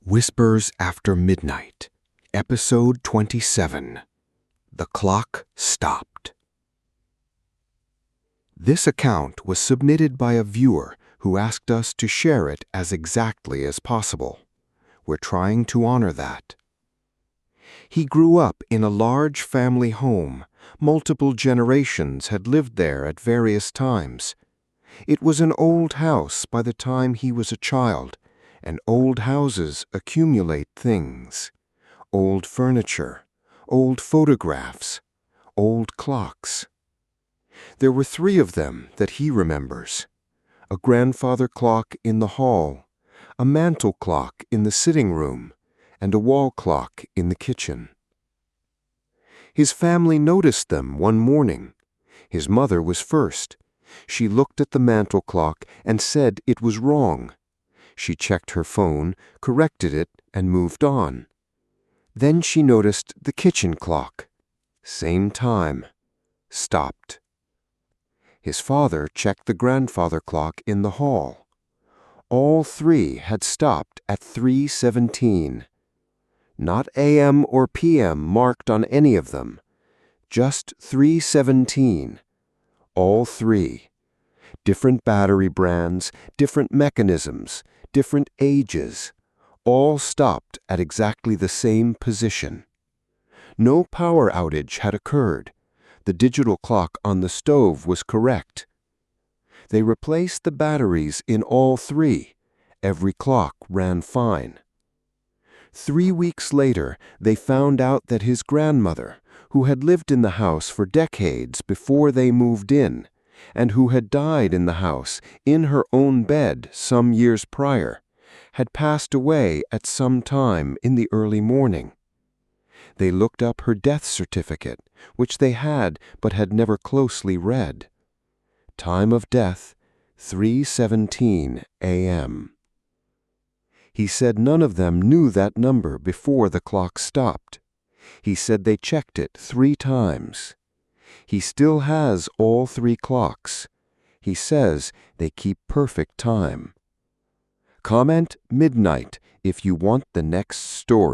Whispers After Midnight, Episode 27. The Clock Stopped. This account was submitted by a viewer who asked us to share it as exactly as possible. We're trying to honor that. He grew up in a large family home. Multiple generations had lived there at various times. It was an old house by the time he was a child, and old houses accumulate things. Old furniture, old photographs, old clocks. There were 3 of them that he remembers. A grandfather clock in the hall, a mantel clock in the sitting room, and a wall clock in the kitchen. His family noticed them one morning. His mother was first. She looked at the mantel clock and said it was wrong. She checked her phone, corrected it, and moved on. Then she noticed the kitchen clock. Same time. Stopped. His father checked the grandfather clock in the hall. All 3 had stopped at 3:17. Not AM or PM marked on any of them. Just 3:17. All 3. Different battery brands, different mechanisms, different ages, all stopped at exactly the same position. No power outage had occurred. The digital clock on the stove was correct. They replaced the batteries in all 3. Every clock ran fine. 3 weeks later, they found out that his grandmother, who had lived in the house for decades before they moved in, and who had died in the house in her own bed some years prior, had passed away at some time in the early morning. They looked up her death certificate, which they had but had never closely read. Time of death, 3:17 a.m. He said none of them knew that number before the clock stopped. He said they checked it 3 times. He still has all 3 clocks. He says they keep perfect time. Comment midnight if you want the next story.